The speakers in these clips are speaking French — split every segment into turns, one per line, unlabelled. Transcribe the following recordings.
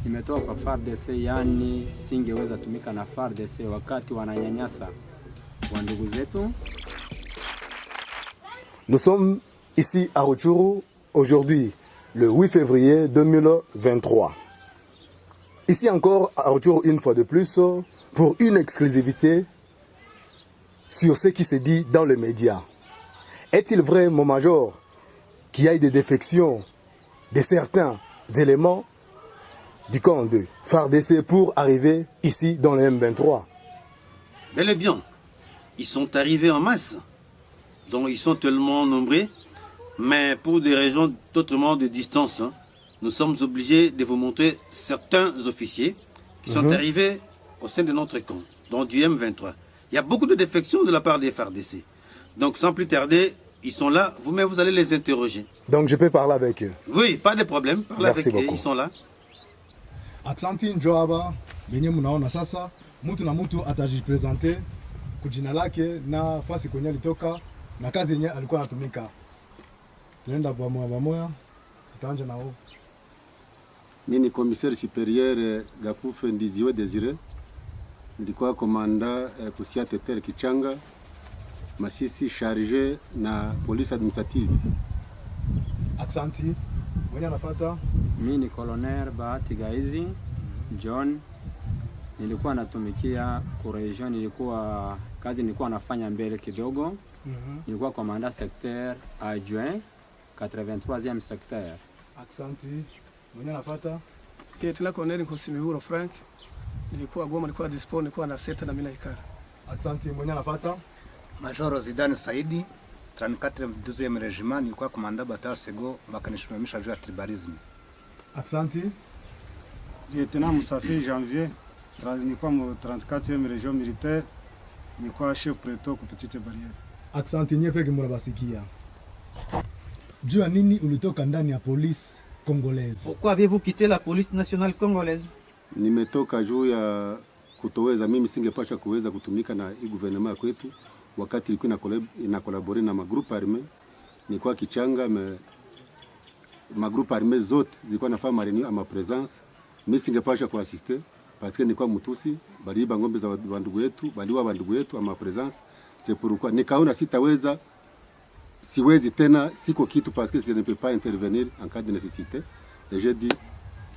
nimetoka kwa FARDC, yani singeweza tumika na FARDC wakati wananyanyasa wa ndugu zetu.
Nous sommes ici à Rutshuru aujourd'hui, le 8 février 2023. Ici encore à Rutshuru une fois de plus pour une exclusivité sur ce qui se dit dans les médias. Est-il vrai, mon major, qu'il y a eu des défections de certains éléments du camp de FARDC pour arriver ici dans le M23?
Bel et bien, ils sont arrivés en masse, donc ils sont tellement nombreux, mais pour des raisons d'autrement de distance, nous sommes obligés de vous montrer certains officiers qui sont arrivés au sein de notre camp, donc du M23. Il y a beaucoup de défections de la part des FARDC. Donc sans plus tarder, ils sont là, vous-même vous allez les interroger.
Donc je peux parler avec eux?
Oui, pas de problème, parlez avec eux, ils sont là.
Aksanti njoo hapa benye mnaona sasa, mtu na mtu atajipresente kujina lake na fasi kwenye alitoka na kazi yenye alikuwa anatumika. Tunaenda pamoja, tutaanza na wao.
Mimi ni commissaire supérieur Gakufe Ndiziwe Desire, nilikuwa komanda kusia Tetere Kichanga, Masisi chargé na police administrative.
Aksanti, mwenye anafuata?
Mimi ni Colonel Bahati Gaizi John, nilikuwa natumikia ku region, nilikuwa nafanya mbele kidogo. Nilikuwa commandant secteur adjoint 83e secteur.
Aksanti, mwenye anafuata?
Tuna Colonel Nkosimiburo Frank, nilikuwa Goma, nilikuwa dispo, nilikuwa na seta na mina ikara.
Aksanti, mwenye anafuata?
Major Zidane Saidi, 34e Regiment, nilikuwa commandant bataillon Sego, bakanishimamisha juu ya tribalisme.
Aksanti.
Lieutenant Musafi Janvier, nilikuwa mu 34e Region Militaire, nilikuwa chef preto ku Petite Barrière.
Aksanti, nyepeke mnabasikia. Jua nini ulitoka ndani ya police congolaise?
Pourquoi avez-vous quitté la police nationale congolaise?
Nimetoka juu ya kutoweza, mimi singepasha kuweza kutumika na hii gouvernement kwetu wakati ilikuwa ina collaborer na magroupe armé. Nilikuwa Kichanga, magroupe armé zote zilikuwa nafanya reunion ama présence. Mimi singepasha kuassister parce que nilikuwa Mutusi, baliiba ngombe za bandugu yetu, baliwa bandugu yetu ama présence. C'est pourquoi nikaona siwezi tena, siko kitu parce que je ne peux pas intervenir en cas de nécessité. Et j'ai dit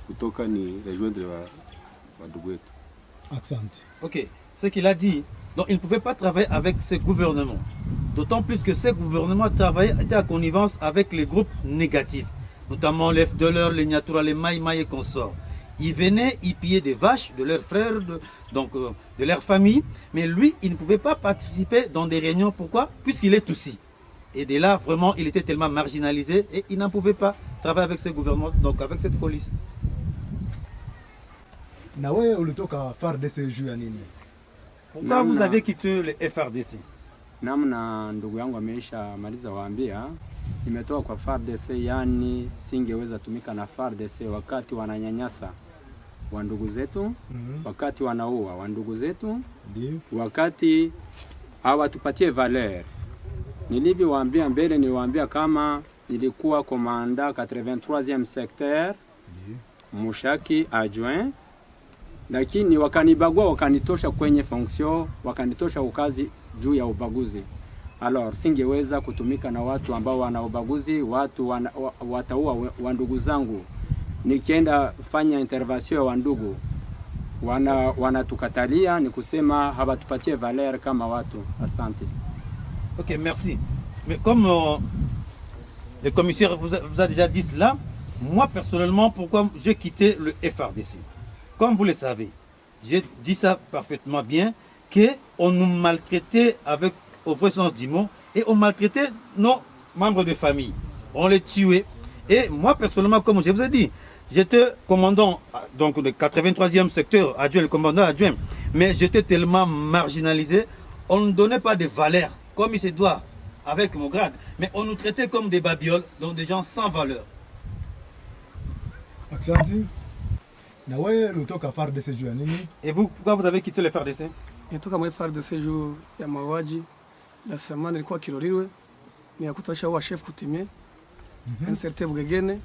kutoka ni rejoindre bandugu yetu.
Aksanti.
Ok, ce qu'il a dit, donc il ne pouvait pas travailler avec ce gouvernement. D'autant plus que ce gouvernement était à connivence avec les groupes négatifs, notamment les FDLR, les Nyatura, les Maïmaï et consorts. Ils venaient y piller des vaches de leurs frères, de leur famille, mais lui, il ne pouvait pas participer dans des réunions. Pourquoi? Puisqu'il est Tutsi. Et de là, vraiment, il était tellement marginalisé et il n'en pouvait pas travailler avec ce gouvernement, donc avec cette police.
Na wewe ulitoka FARDC juu ya nini?
Pourquoi vous avez quitté le FARDC?
Namna ndugu yangu ameisha maliza waambia, nimetoka kwa FARDC, yani singeweza tumika na FARDC wakati wananyanyasa wa ndugu zetu, wakati wanaua wa ndugu zetu, wakati hawatupatie valeur. Nilivyowaambia mbele, niliwaambia kama nilikuwa komanda 83e secteur, Mushaki adjoint, lakini wakanibagua, wakanitosha kwenye fonction, wakanitosha ukazi juu ya ubaguzi. Alors singeweza kutumika na watu ambao wana ubaguzi, watu wataua wa ndugu zangu. Nikienda fanya intervention wa ndugu, wanatukatalia, ni kusema hawatupatie valeur kama watu. Asante.
Ok, merci. Mais comme le commissaire vous a déjà dit cela, moi personnellement, pourquoi j'ai quitté le FARDC? Comme vous le savez, j'ai dit ça parfaitement bien, qu'on nous maltraitait avec, au vrai sens du mot, et on maltraitait nos membres de famille. On les tuait. Et moi personnellement, comme je vous ai dit, j'étais commandant donc de 83e secteur, adjoint, le commandant adjoint, mais j'étais tellement marginalisé, on ne donnait pas de valeur comme il se doit avec mon grade, mais on nous traitait comme des babioles, donc des gens sans valeur.
Aksanti. Na wewe ulitoka FARDC juu ya nini?
Et vous, pourquoi vous avez quitté le FARDC?
Nitoka mwe FARDC juu ya mauaji na samani nilikuwa Kirorirwe, ni akutosha wa chef kutimie, un certain Bugegene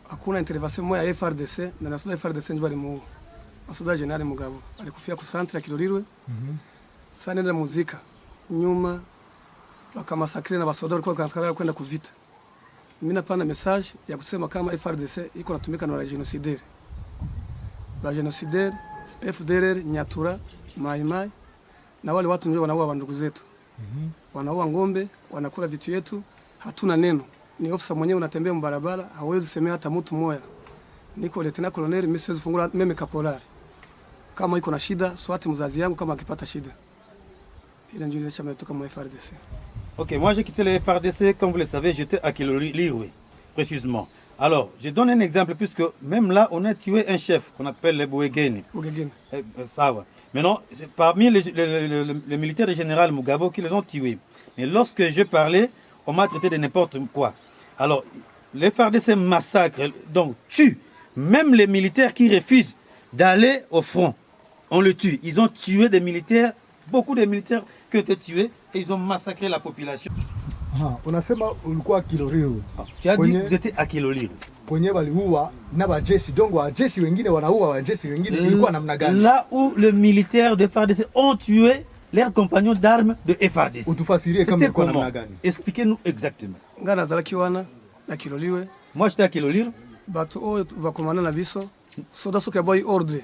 hakuna intervention moja ya FRDC na nasoda FRDC ndio walimuua. Masoda General Mugabo alikufia ku centre ya Kilolirwe. Sasa nenda muzika nyuma wakamasakri na basoda walikuwa kanataka kwenda kuvita. Mimi napana message ya kusema kama FRDC iko natumika na genocidaire. Ba genocidaire FDLR, Nyatura, Mai Mai na wale watu ndio wanaua ndugu zetu. Wanaua ng'ombe, wanakula vitu yetu, hatuna neno. Ni ofisa mwenyewe unatembea mbarabara, hawezi semea hata mtu moja. Niko lieutenant colonel, mimi siwezi fungula meme kaporari. Kama iko na shida, swati mzazi yangu kama akipata shida. Ile ndio chama kutoka mu FRDC.
Ok, moi j'ai quitté le FRDC, comme vous le savez, j'étais à Kilolirwe, précisément. Alors, je donne un exemple, puisque même là, on a tué un chef qu'on appelle le Bouegeni. Ça va. Maintenant, c'est parmi les militaires du général Mugabo qui les ont tués. Mais lorsque je parlais, on m'a traité de n'importe quoi. Alors, le FRDC massacre, donc tue même les militaires qui refusent d'aller au front. On le tue. Ils ont tué des militaires, beaucoup de militaires qui ont été tués, et ils ont massacré la population.
Unasema ulikuwa Kilolirwe.
Tu as dit que vous étiez à Kilolirwe.
Kwenye waliua na wajeshi, donc wajeshi wengine wanaua wajeshi wengine, ilikuwa namna gani?
Là où les militaires de FARDC ont tué leurs compagnons d'armes de FARDC.
Utufasirie kama ilikuwa namna gani?
Expliquez-nous exactement.
Ngana zalaki wana na Kilolirwe.
Moi j'étais à Kilolirwe.
Batu o bakomana na biso. Soda soka boy ordre.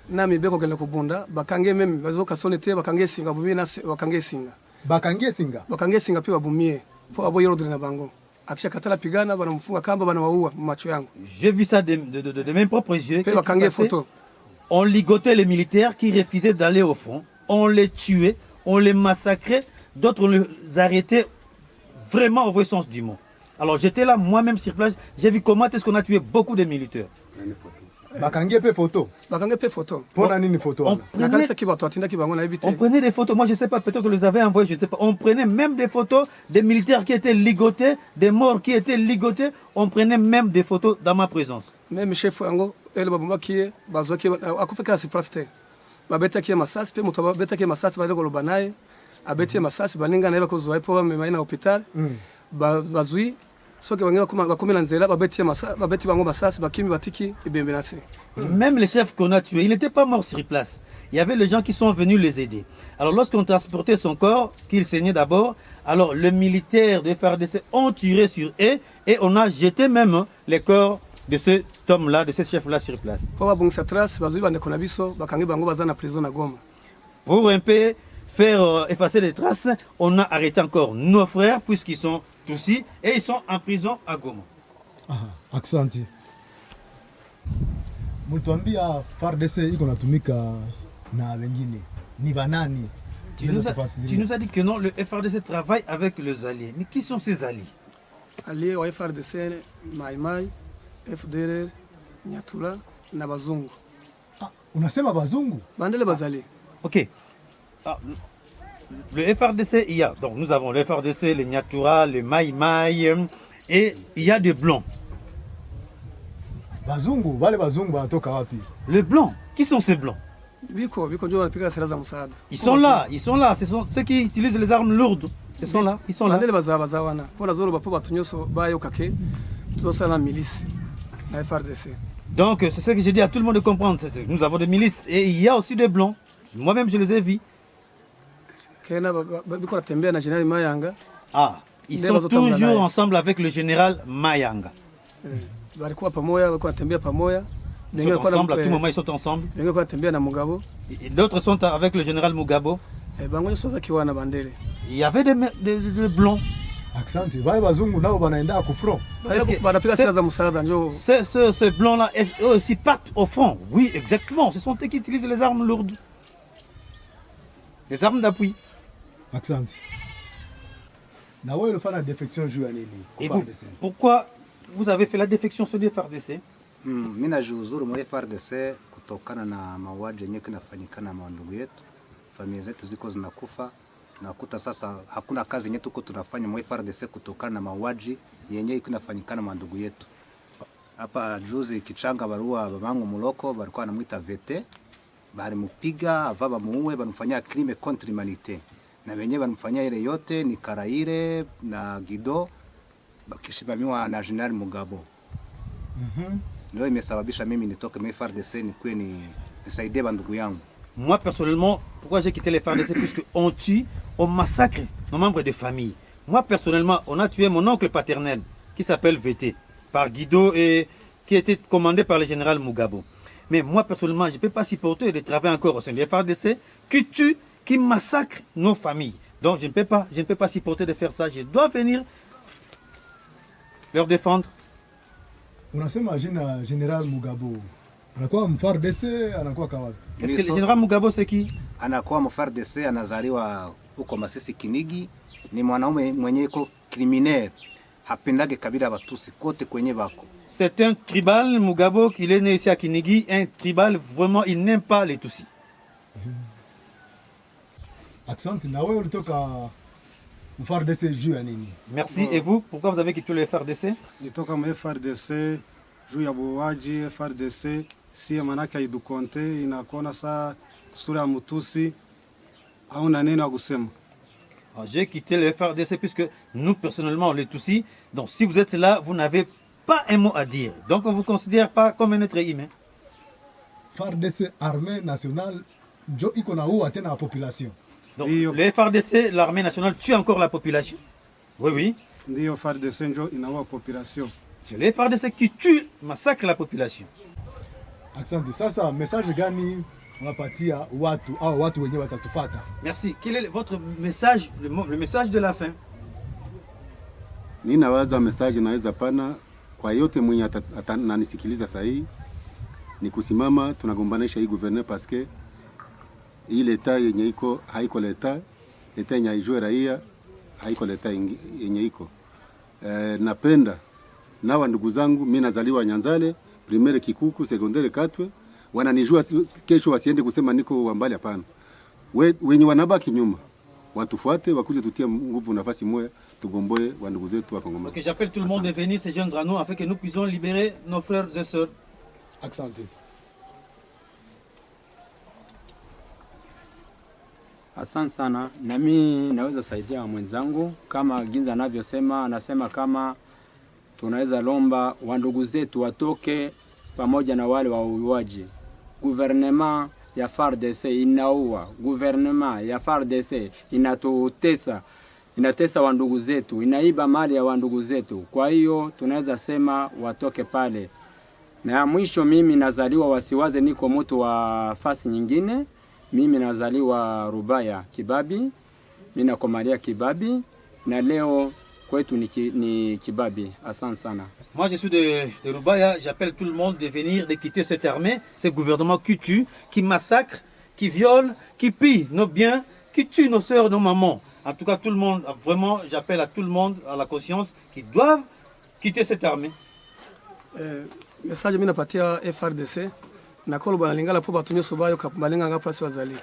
Na mibeko kele kubunda, bakange meme bazoka sonete bakange singa bumi na bakange singa.
Bakange singa.
Bakange singa pia babumie. Po abo ordre na bango. Akisha katala pigana banamfunga kamba banawaua macho yangu.
J'ai vu ça de mes propres yeux.
Bakange photo.
On ligotait les militaires qui refusaient d'aller au front. On les tuait, on les massacrait, d'autres on les arrêtait vraiment au vrai sens du mot. Alors j'étais là moi-même sur place, j'ai vu comment est-ce qu'on a tué beaucoup de militaires.
Bakange pe photo.
Bakange pe photo.
Pona nini photo?
On prenait des photos, moi je ne sais pas, peut-être on les avait envoyées, je ne sais pas. On prenait même des photos des militaires qui étaient ligotés, des morts qui étaient ligotés. On prenait même des photos dans ma présence.
Même chef yango, elle babuma qui bazoki akufika si plaste. Babeta ki masasi pe muto babeta ki masasi bale koloba naye. Abeti masasi baninga na bako zoe po bamema ina hospital. Bazui soki bangi bakomela nzela babeti masasi babeti bango masasi bakimi batiki ibembe na se.
Même les chefs qu'on a tués, il n'était pas mort sur place. Il y avait les gens qui sont venus les aider. Alors lorsqu'on transportait son corps, qu'il saignait d'abord, alors les militaires de FARDC ont tiré sur eux et on a jeté même les corps de cet homme-là, de ce chef-là sur place. Pour un peu faire effacer les traces, on a arrêté encore nos frères puisqu'ils sont tous et ils sont en prison à Goma.
Aksanti. Mulituambia FARDC iko natumika na wengine. Ni banani?
Tu nous as dit que non, le FARDC travaille avec les alliés. Mais qui sont ces alliés?
Alliés au FARDC, Mai Mai, FDLR, Nyatura na bazungu.
Ah, unasema bazungu?
Bandele bazali.
Ok. Ah, le FARDC, il y a. Donc nous avons le FARDC, le Nyatura, le Mai Mai, et il y a des blancs.
Bazungu, wale bazungu wanatoka wapi?
Les blancs, qui sont ces blancs?
Ils
sont là, ils sont là. Ce sont ceux qui utilisent les armes lourdes. Ils sont là, ils sont là. Donc c'est ce que je dis à tout le monde de comprendre. Nous avons des milices et il y a aussi des blancs. Moi-même je les ai vus. Ah, ils sont toujours ensemble avec le général Mayanga. Ils sont ensemble, à tout moment ils sont ensemble. Et d'autres sont avec le général Mugabo. Il y avait des blancs. Ces blancs-là, eux aussi partent au front. Oui, exactement. Ce sont eux qui utilisent les armes lourdes. Les armes d'appui. Et vous, pourquoi vous avez fait la défection sur le FARDC?
Mimi najiuzuru mwa FARDC kutokana na mauaji yenyewe kinafanyika na ndugu yetu. Familia zetu ziko zinakufa. Nakuta sasa hakuna kazi yenyewe tuko tunafanya mwa FARDC kutokana na mauaji yenyewe kinafanyika na ndugu yetu. Hapa juzi Kichanga barua babangu Muloko balikuwa wanamuita VT. Bali mupiga ava bamuue banamfanyia crime contre l'humanité. Na wenyewe banamfanyia ile yote ni Karaire na Gido bakishimamiwa na General Mugabo. Ndio imesababisha mimi nitoke mwa FARDC nikuwe nisaidie bandugu yangu.
Moi personnellement, pourquoi j'ai quitté les FARDC? Puisque on tue, on massacre nos membres de famille. Moi personnellement, on a tué mon oncle paternel qui s'appelle VT par Guido et qui était commandé par le général Mugabo. Mais moi personnellement, je ne peux pas supporter de travailler encore au sein des FARDC qui tuent, qui massacrent nos familles. Donc je ne peux pas supporter de faire ça. Je dois venir leur défendre.
Unasema jina General Mugabo. Anakuwa FARDC, anakuwa kawapi?
Est-ce que le général Mugabo c'est qui?
Anakuwa FARDC, anazaliwa huko Masisi Kinigi, ni mwanaume mwenye iko criminel. Hapendage kabila Batusi kote kwenye bako.
C'est un tribal Mugabo qui est né ici à Kinigi, un tribal vraiment il n'aime pas les Tutsis.
Accent, na wewe ulitoka FARDC juu ya nini?
Merci. Et vous, pourquoi vous avez quitté le FARDC?
Nitoka mwa FARDC juu ya boaji. FARDC si manake haidukonte, inakuona saa sura ya Mutusi au na neno ya kusema.
J'ai quitté le FARDC puisque nous personnellement les Tutsis, donc si vous êtes là, vous n'avez pas un mot à dire. Donc on ne vous considère pas comme un être humain.
FARDC, armée nationale, njo iko na uwa tena la population.
Donc le FARDC, l'armée nationale, tue encore la population. Oui, oui.
Ndio FARDC njo inaua population.
C'est le FARDC qui tue, massacre la population.
Asante. Sasa message gani unapatia watu au watu wenyewe watatufata?
Merci. Quel est votre message, le message de la fin?
Ninawaza message naweza pana kwa yote mwenye ananisikiliza sahihi ni kusimama tunagombanisha hii gouverneur parce que hii leta yenye iko haiko leta yenye haijue raia, haiko leta yenye iko. Napenda na ndugu zangu, mimi nazaliwa Nyanzale, primaire Kikuku, secondaire Katwe, wananijua kesho wasiende kusema niko wambali, hapana. Wenye wanabaki nyuma watufuate, wakuje tutie nguvu nafasi moja tugomboe wa ndugu zetu wa Kongo.
Okay, j'appelle tout le monde de venir se joindre à nous afin que nous puissions libérer nos frères et sœurs.
Asante.
Asante sana. Na mimi naweza saidia mwenzangu kama Ginza anavyosema, anasema kama tunaweza lomba wandugu zetu watoke pamoja na wale wauaji. Gouvernement ya FARDC inaua, gouvernement ya FARDC inatesa wandugu zetu, inaiba mali ya wandugu zetu. Kwa hiyo tunaweza sema watoke pale. Na mwisho, mimi nazaliwa, wasiwaze niko mtu wa fasi nyingine. Mimi nazaliwa Rubaya Kibabi, mimi nakomalia Kibabi na leo kwetu ni Kibabi. Asante sana.
Moi je suis de Rubaya, j'appelle tout le monde de venir, de quitter cette armée, ce gouvernement qui tue, qui massacre, qui viole, qui pille nos biens, qui tue nos sœurs, nos mamans. En tout cas tout le monde, vraiment j'appelle à tout le monde, à la conscience, qui doivent quitter cette armée.
Message mimi napatia FARDC. Nakolo bana lingala po batumye sobayo ka balinga nga place wazali.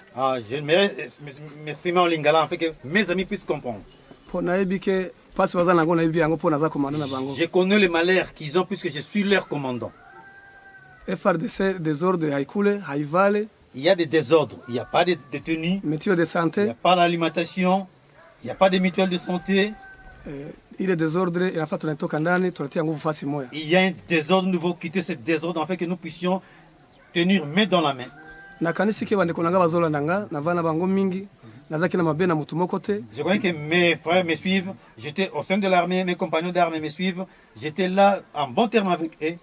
Je m'exprimer en lingala afin que mes amis puissent comprendre.
Po naibike place wazana ngo naibi yango po naza commandant na bango.
Je connais les malheurs qu'ils ont puisque je suis leur commandant.
FARDC désordre haikule, haivale.
Il y a des désordres, il n'y a pas de détenus,
mutuelle de santé,
il n'y a pas d'alimentation, il n'y a pas de mutuelle de santé.
Il est désordre et en fait tunatoka ndani tunatia nguvu fasi moja.
Il y a un désordre nouveau, quitter ce désordre afin que nous puissions tenir main dans la main.
Na kanisi ke bandeko nanga bazola nanga na vana bango mingi nazaki na mabena mutu moko te.
Je crois que mes frères me suivent, j'étais au sein de l'armée, mes compagnons d'armée me suivent, j'étais là en bon terme avec eux.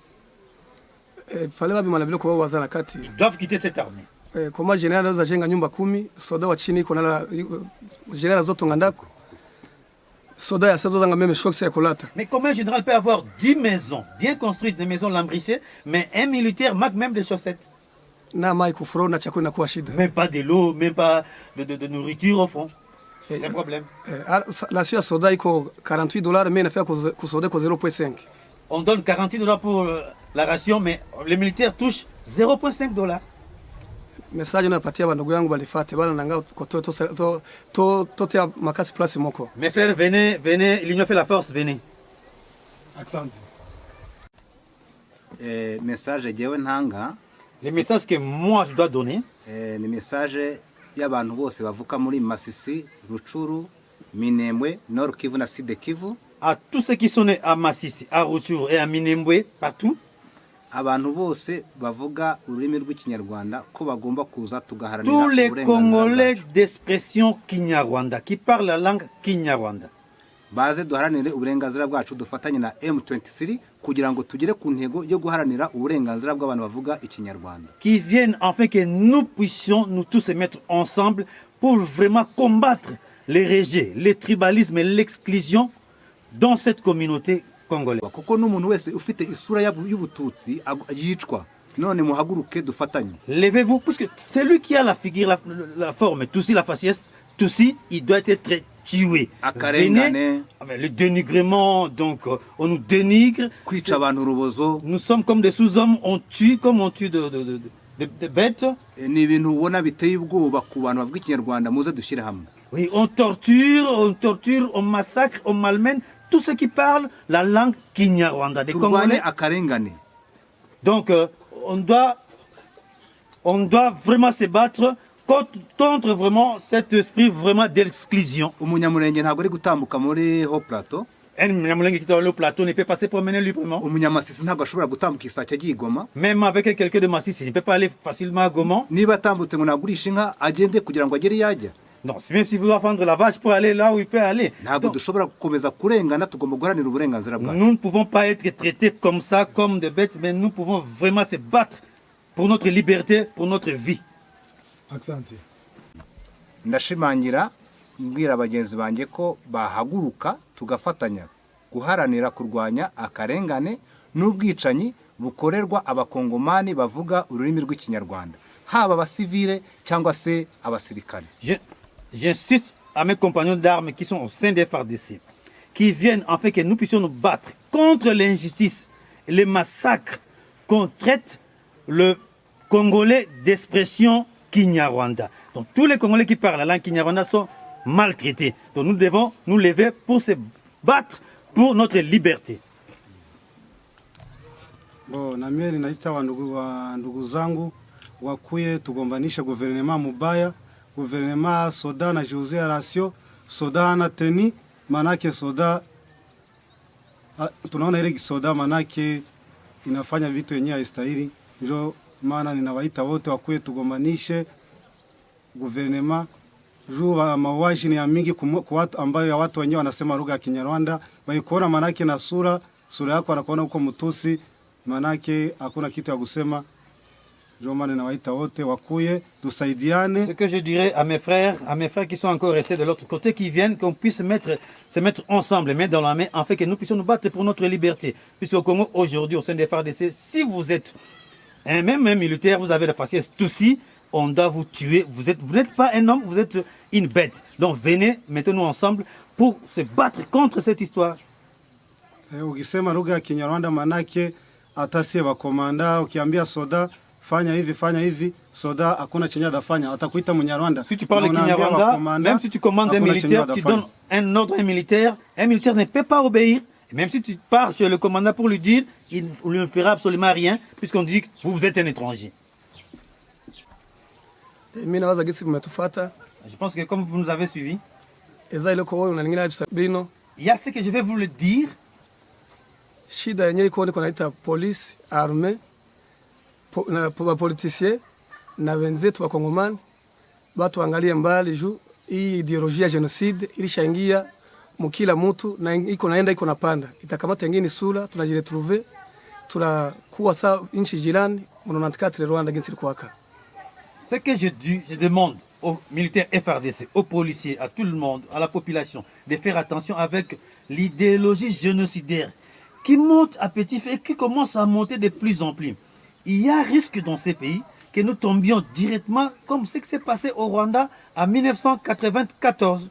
Ils
doivent quitter cette armée.
Comment général anaweza jenga nyumba 10 soda wa chini iko na général zotonga ndako soda ya sazo zanga même choc c'est kolata.
Mais comment un général peut avoir 10 maisons bien construites, des maisons lambrissées, mais un militaire manque même des chaussettes?
Na mai kufuro na chakula inakuwa shida.
Même pas de l'eau, même pas de nourriture au fond. C'est un problème.
La suite soda iko $48 mais inafaa kusoda kwa 0.5.
On donne $48 pour la ration, mais les militaires touchent $0.5.
Message napatia bandugu yangu balifate bana nanga to makasi place moko.
Mes frères, venez, l'union fait la force, venez.
Accent.
Message jewe ntanga.
Les messages que moi je dois donner.
Ni message y'abantu bose bavuka muri Masisi, Ruchuru, Minembwe, Nord Kivu na Sud Kivu.
À tous ceux qui sont nés à Masisi, à Ruchuru et à Minembwe, partout.
abantu bose bavuga ururimi rw'ikinyarwanda ko bagomba kuza tugaharanira
Tous les
uburenganzira
Congolais
bwacu.
d'expression Kinyarwanda, qui parlent la langue Kinyarwanda,
baze duharanire uburenganzira bwacu dufatanye na M23 kugira ngo tugere ku ntego yo guharanira uburenganzira bw'abantu bavuga ikinyarwanda,
qui viennent afin que nous puissions nous tous se mettre ensemble pour vraiment combattre les rejets, le tribalisme et l'exclusion dans cette communauté congolaise.
kuko n'umuntu wese ufite isura y'ubututsi yicwa. None muhaguruke dufatanye.
Levez-vous, parce que celui qui a la figure, la forme, Tutsi, la faciès, Tutsi, il doit être tué. Venez, le dénigrement, donc on nous dénigre.
Kwica abantu urubozo.
Nous sommes comme des sous-hommes, on tue comme on tue de bêtes.
Ni ibintu ubona biteye ubwoba ku bantu bavuga ikinyarwanda, muze dushyire hamwe.
Oui, on torture, on massacre, on malmène tous ceux qui parlent la langue Kinyarwanda des Congolais.
Akarengane.
Donc on doit vraiment se battre contre vraiment cet esprit vraiment d'exclusion.
Umunyamulenge ntabwo ari gutambuka muri Haut Plateau.
Un Munyamulenge qui est dans le plateau ne peut pas se promener librement.
Umunyamasisi ntabwo ashobora gutambuka Isake agiye Goma.
Même avec quelqu'un de Masisi, il ne peut pas aller facilement à Goma.
Niba atambutse ngo nagurisha inka agende kugira ngo agere yajya.
Non, même s'il veut vendre la vache pour aller là où il peut aller.
Ntabwo dushobora gukomeza kurengana, tugomba guharanira uburenganzira bwacu.
Nous ne pouvons pas être traités comme ça, comme des bêtes, mais nous pouvons vraiment se battre pour notre liberté, pour notre vie.
Accenti.
Ndashimangira mbwira abagenzi banjye ko bahaguruka tugafatanya guharanira kurwanya akarengane n'ubwicanyi bukorerwa abakongomani bavuga ururimi rw'ikinyarwanda, haba abasivile cyangwa se abasirikare.
J'insiste à mes compagnons d'armes qui sont au sein des FARDC, qui viennent afin que nous puissions nous battre contre l'injustice et les massacres qu'on traite le Congolais d'expression Kinyarwanda. Donc tous les Congolais qui parlent la langue Kinyarwanda sont maltraités. Donc nous devons nous lever pour se battre pour notre liberté.
Bo na mimi naita wa ndugu zangu wakuye tugombanisha guverinema mubaya, guverinema soda na Jose Rasio, soda na teni, manake soda tunaona ile soda manake inafanya vitu yenyewe haistahili. Ndio maana ninawaita wote wakuye tugombanishe guverinema juu mauaji ni ya mingi kwa watu ambayo ya watu wenyewe wanasema lugha ya Kinyarwanda, waikuona manake na sura yako anakuona uko mtusi, manake hakuna kitu ya kusema.
Ce que je dirais à mes frères qui sont encore restés de l'autre côté, qui viennent, qu'on puisse se mettre ensemble, main dans la main, afin que nous puissions nous battre pour notre liberté. Puisqu'au Congo, aujourd'hui, au sein des FARDC, si vous êtes même un militaire, vous avez la faciès Tutsi, on doit vous tuer. Vous n'êtes pas un homme, vous êtes une bête. Donc venez, mettons-nous ensemble pour se battre contre cette histoire.
Ukisema lugha ya Kinyarwanda manake atasie bakomanda, ukiambia soda fanya hivi, soda hakuna chenye atafanya, atakuita Munyarwanda.
Si tu parles Kinyarwanda, même si tu commandes un militaire, tu donnes un ordre à un militaire ne peut pas obéir. Et même si tu pars sur le commandant pour lui dire, il ne fera absolument rien, puisqu'on dit que vous êtes un étranger.
Je
pense que comme vous nous avez suivis,
il
y a ce que je vais vous le dire.
Shida yenyewe iko ni kunaita police armée na politiciens na wenzetu wa Kongomani watu angalie mbali juu hii ideolojia genocide ilishaingia mkila mtu na iko naenda iko napanda, itakamata ingine sura, tunajiretrouver tunakuwa sawa nchi jirani mnaonataka Rwanda jinsi kwaka.
Ce que je demande aux militaires FARDC, aux policiers, à tout le monde, à la population, de faire attention avec l'idéologie génocidaire qui monte à petit feu et qui commence à monter de plus en plus. Il y a risque dans ces pays que nous tombions directement comme ce qui s'est passé au Rwanda en 1994.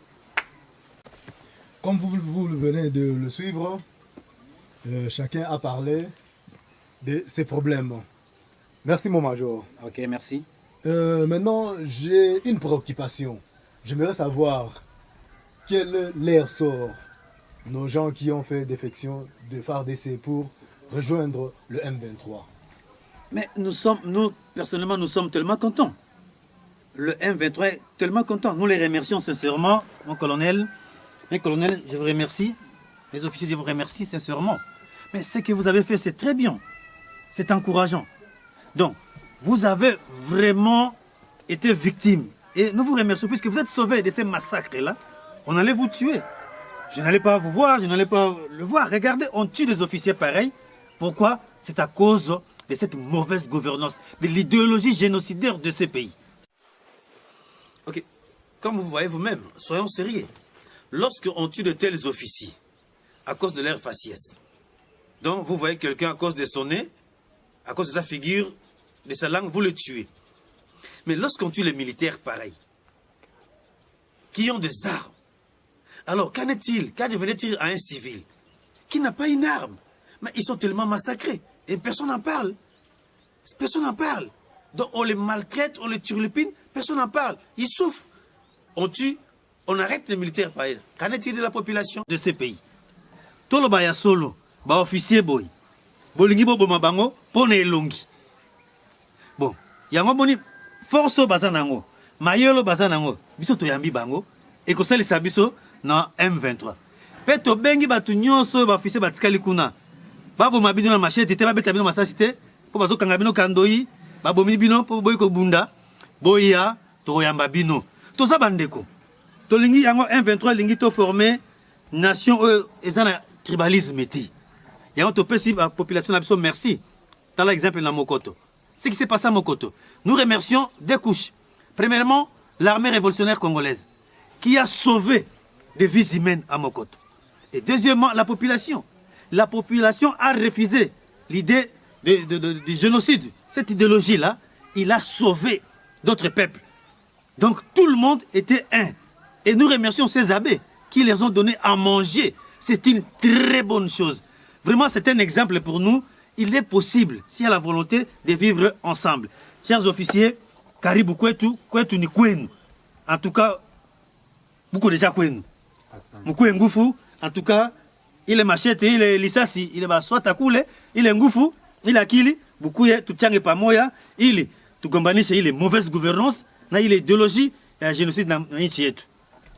Comme vous venez de le suivre, chacun a parlé de ses problèmes. Merci mon major.
Ok, merci.
Maintenant, j'ai une préoccupation. J'aimerais savoir quel est leur sort, nos gens qui ont fait défection de FARDC pour rejoindre le M23.
Mais nous, personnellement, nous sommes tellement contents. Le M23 est tellement content. Nous les remercions sincèrement, mon colonel. Mes colonels, je vous remercie. Les officiers, je vous remercie sincèrement. Mais ce que vous avez fait, c'est très bien. c'est encourageant. Donc, vous avez vraiment été victime. Et nous vous remercions puisque vous êtes sauvés de ces massacres-là. On allait vous tuer. Je n'allais pas vous voir, je n'allais pas le voir. Regardez, on tue des officiers pareils. Pourquoi? C'est à cause de cette mauvaise gouvernance, de l'idéologie génocidaire de ces pays. Ok, comme vous voyez vous-même, soyons sérieux. Lorsqu'on tue de tels officiers, à cause de leur faciès, donc vous voyez quelqu'un à cause de son nez, à cause de sa figure, de sa langue, vous le tuez. Mais lorsqu'on tue les militaires pareils, qui ont des armes, alors qu'en est-il? Qu'adviendrait-il à un civil qui n'a pas une arme? Mais ils sont tellement massacrés et personne n'en parle. Personne n'en parle. Donc on les maltraite, on les turlupine, personne n'en parle. Ils souffrent. On tue, on arrête les militaires pareils. Qu'en est-il de la population de ces pays? Tolo baya solo, ba officier boy. Bolingi bo boma bango, pone elongi. Bon, yango boni force bazanango, mayolo bazanango, biso to yambi bango, et ko sali sabiso na M23. Peto bengi batu nyonso ba officier batikali kuna. Babo mabino na machete te babeta bino masasi te, po bazo kanga bino kandoi, babo bino po boy ko bunda, boya to yamba bino. To za bandeko. To lingi yango M23 lingi to former nation ezana tribalisme ti. Yango to pesi la population na biso merci. Tala exemple na Mokoto. Ce qui s'est passé à Mokoto. Nous remercions deux couches. Premièrement, l'armée révolutionnaire congolaise qui a sauvé des vies humaines à Mokoto. Et deuxièmement, la population. La population a refusé l'idée du génocide. Cette idéologie-là, il a sauvé d'autres peuples. Donc tout le monde était un. Et nous remercions ces abbés qui les ont donné à manger. C'est une très bonne chose. Vraiment, c'est un exemple pour nous. Il est possible, s'il y a la volonté, de vivre ensemble. Chers officiers, karibu kwetu, kwetu ni kwenu. En tout cas, beaucoup déjà kwenu. Mukwe ngufu, en tout cas, il est machete, il est lisasi, il est baswata kule, il est ngufu, il est akili, bukuye, tuchange pamoya, ili tugombanishe ile mauvaise gouvernance na ile idéologie ya génocide na nchi yetu.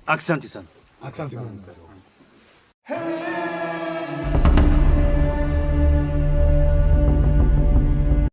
Asante sana.
Asante sana.